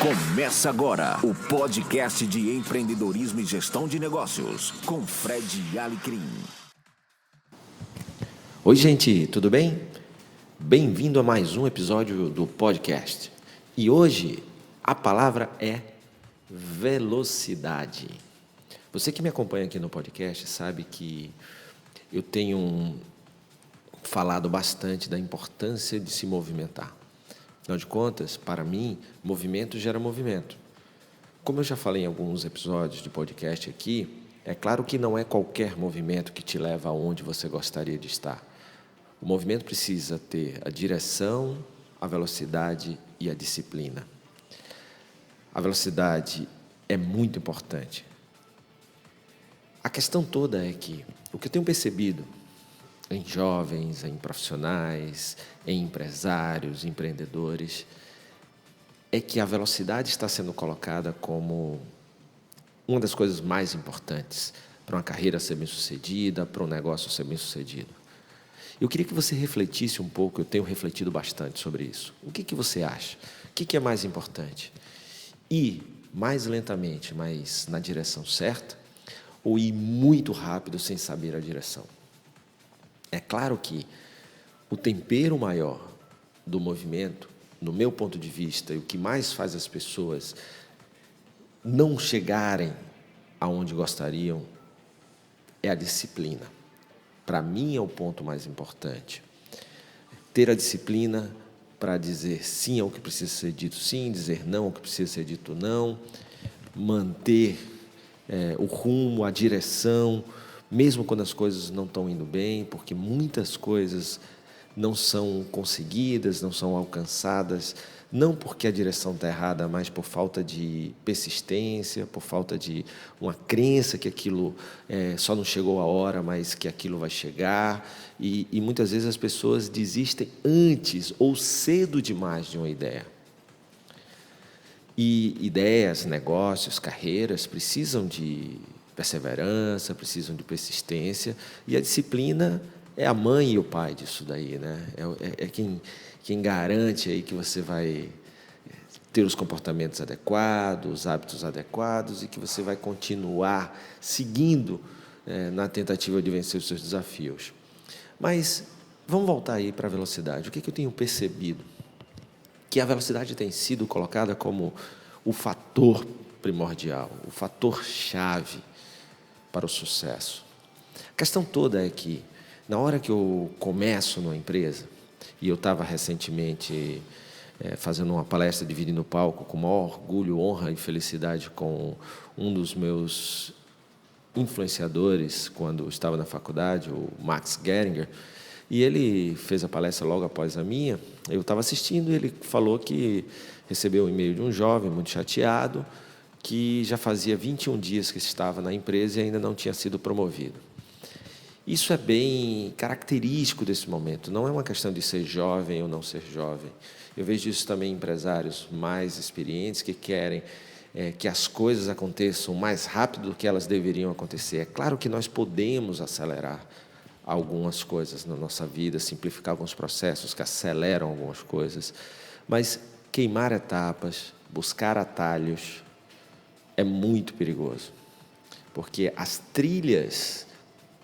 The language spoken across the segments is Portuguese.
Começa agora o podcast de empreendedorismo e gestão de negócios com Fred Alecrim. Oi, gente, tudo bem? Bem-vindo a mais um episódio do podcast. E hoje a palavra é velocidade. Você que me acompanha aqui no podcast sabe que eu tenho falado bastante da importância de se movimentar. Afinal de contas, para mim, movimento gera movimento. Como eu já falei em alguns episódios de podcast aqui, é claro que não é qualquer movimento que te leva aonde você gostaria de estar. O movimento precisa ter a direção, a velocidade e a disciplina. A velocidade é muito importante. A questão toda é que o que eu tenho percebido em jovens, em profissionais, em empresários, empreendedores, é que a velocidade está sendo colocada como uma das coisas mais importantes para uma carreira ser bem-sucedida, para um negócio ser bem-sucedido. Eu queria que você refletisse um pouco, eu tenho refletido bastante sobre isso. O que você acha? O que é mais importante? Ir mais lentamente, mas na direção certa, ou ir muito rápido sem saber a direção? É claro que o tempero maior do movimento, no meu ponto de vista, e o que mais faz as pessoas não chegarem aonde gostariam, é a disciplina. Para mim é o ponto mais importante. Ter a disciplina para dizer sim ao que precisa ser dito sim, dizer não ao que precisa ser dito não, manter o rumo, a direção, mesmo quando as coisas não estão indo bem, porque muitas coisas não são conseguidas, não são alcançadas, não porque a direção está errada, mas por falta de persistência, por falta de uma crença que aquilo só não chegou a hora, mas que aquilo vai chegar. E muitas vezes as pessoas desistem antes ou cedo demais de uma ideia. E ideias, negócios, carreiras precisam de perseverança, precisam de persistência, e a disciplina é a mãe e o pai disso daí, né? É quem garante aí que você vai ter os comportamentos adequados, os hábitos adequados e que você vai continuar seguindo na tentativa de vencer os seus desafios. Mas vamos voltar aí para a velocidade. O que eu tenho percebido? Que a velocidade tem sido colocada como o fator primordial, o fator chave para o sucesso. A questão toda é que, na hora que eu começo numa empresa, e eu estava recentemente fazendo uma palestra, dividindo o palco com o maior orgulho, honra e felicidade com um dos meus influenciadores, quando eu estava na faculdade, o Max Geringer, e ele fez a palestra logo após a minha. Eu estava assistindo e ele falou que recebeu um e-mail de um jovem muito chateado, que já fazia 21 dias que estava na empresa e ainda não tinha sido promovido. Isso é bem característico desse momento, não é uma questão de ser jovem ou não ser jovem. Eu vejo isso também em empresários mais experientes que querem que as coisas aconteçam mais rápido do que elas deveriam acontecer. É claro que nós podemos acelerar algumas coisas na nossa vida, simplificar alguns processos que aceleram algumas coisas, mas queimar etapas, buscar atalhos, é muito perigoso, porque as trilhas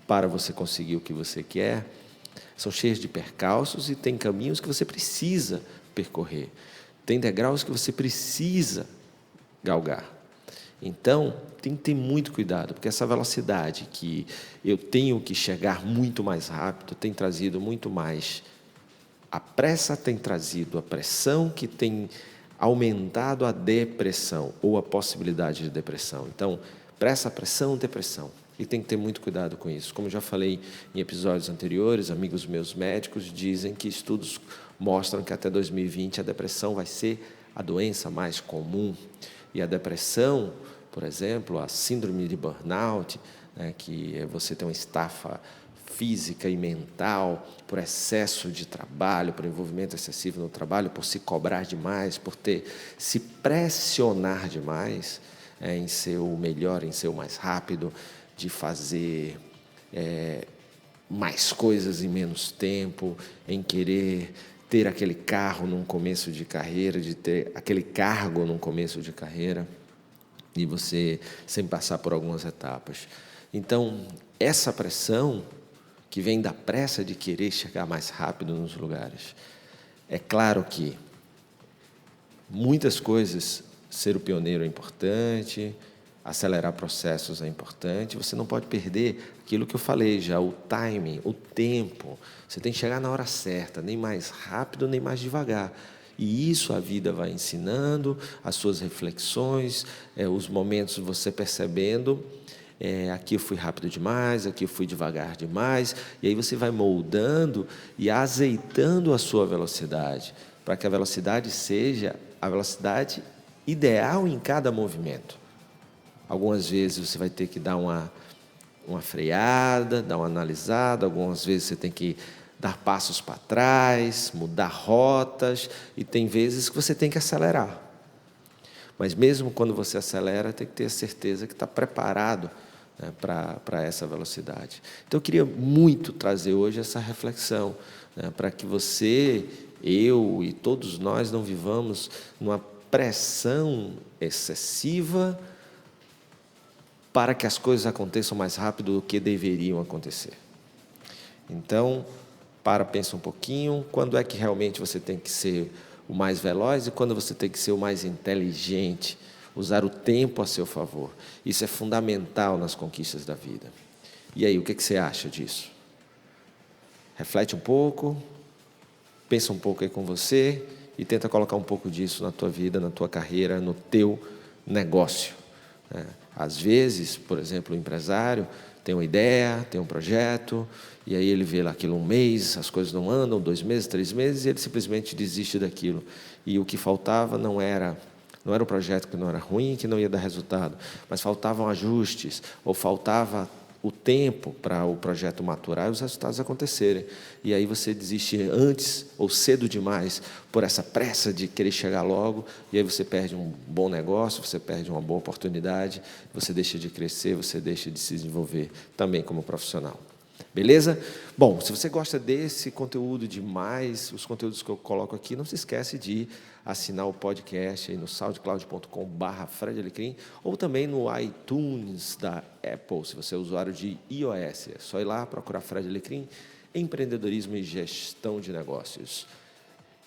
para você conseguir o que você quer são cheias de percalços e tem caminhos que você precisa percorrer, tem degraus que você precisa galgar. Então, tem que ter muito cuidado, porque essa velocidade que eu tenho que chegar muito mais rápido tem trazido muito mais. A pressa tem trazido a pressão, que tem aumentado a depressão ou a possibilidade de depressão. Então, pressa, pressão, depressão. E tem que ter muito cuidado com isso. Como já falei em episódios anteriores, amigos meus médicos dizem que estudos mostram que até 2020 a depressão vai ser a doença mais comum. E a depressão, por exemplo, a síndrome de burnout, né, que é você ter uma estafa física e mental por excesso de trabalho, por envolvimento excessivo no trabalho, por se cobrar demais, por se pressionar demais em ser o melhor, em ser o mais rápido, de fazer mais coisas em menos tempo, em querer ter aquele carro num começo de carreira, de ter aquele cargo num começo de carreira, e você sem passar por algumas etapas. Então, essa pressão que vem da pressa de querer chegar mais rápido nos lugares. É claro que muitas coisas, ser o pioneiro é importante, acelerar processos é importante, você não pode perder aquilo que eu falei já, o timing, o tempo. Você tem que chegar na hora certa, nem mais rápido, nem mais devagar. E isso a vida vai ensinando, as suas reflexões, os momentos você percebendo, aqui eu fui rápido demais, aqui eu fui devagar demais, e aí você vai moldando e azeitando a sua velocidade, para que a velocidade seja a velocidade ideal em cada movimento. Algumas vezes você vai ter que dar uma freada, dar uma analisada, algumas vezes você tem que dar passos para trás, mudar rotas, e tem vezes que você tem que acelerar. Mas mesmo quando você acelera, tem que ter a certeza que está preparado, né, para essa velocidade. Então, eu queria muito trazer hoje essa reflexão, né, para que você, eu e todos nós não vivamos numa pressão excessiva para que as coisas aconteçam mais rápido do que deveriam acontecer. Então, pensa um pouquinho, quando é que realmente você tem que ser o mais veloz e quando você tem que ser o mais inteligente, usar o tempo a seu favor. Isso é fundamental nas conquistas da vida. E aí, o que você acha disso? Reflete um pouco, pensa um pouco aí com você e tenta colocar um pouco disso na tua vida, na tua carreira, no teu negócio. Às vezes, por exemplo, o empresário tem uma ideia, tem um projeto, e aí ele vê lá aquilo 1 mês, as coisas não andam, 2 meses, 3 meses, e ele simplesmente desiste daquilo. E o que faltava não era o projeto que não era ruim, que não ia dar resultado, mas faltavam ajustes, ou faltava o tempo para o projeto maturar e os resultados acontecerem. E aí você desiste antes ou cedo demais por essa pressa de querer chegar logo, e aí você perde um bom negócio, você perde uma boa oportunidade, você deixa de crescer, você deixa de se desenvolver também como profissional. Beleza? Bom, se você gosta desse conteúdo demais, os conteúdos que eu coloco aqui, não se esquece de assinar o podcast aí no soundcloud.com/Fred Alecrim ou também no iTunes da Apple, se você é usuário de iOS. É só ir lá, procurar Fred Alecrim, empreendedorismo e gestão de negócios.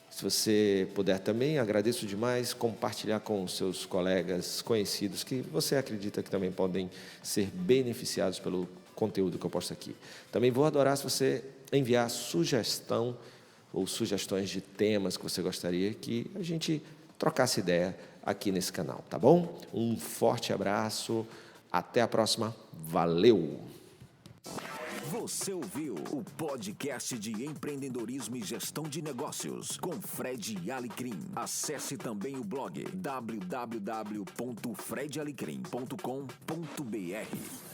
Se você puder também, agradeço demais, compartilhar com os seus colegas conhecidos que você acredita que também podem ser beneficiados pelo conteúdo que eu posto aqui. Também vou adorar se você enviar sugestão ou sugestões de temas que você gostaria que a gente trocasse ideia aqui nesse canal, tá bom? Um forte abraço, até a próxima, valeu! Você ouviu o podcast de empreendedorismo e gestão de negócios com Fred Alecrim. Acesse também o blog www.fredalecrim.com.br.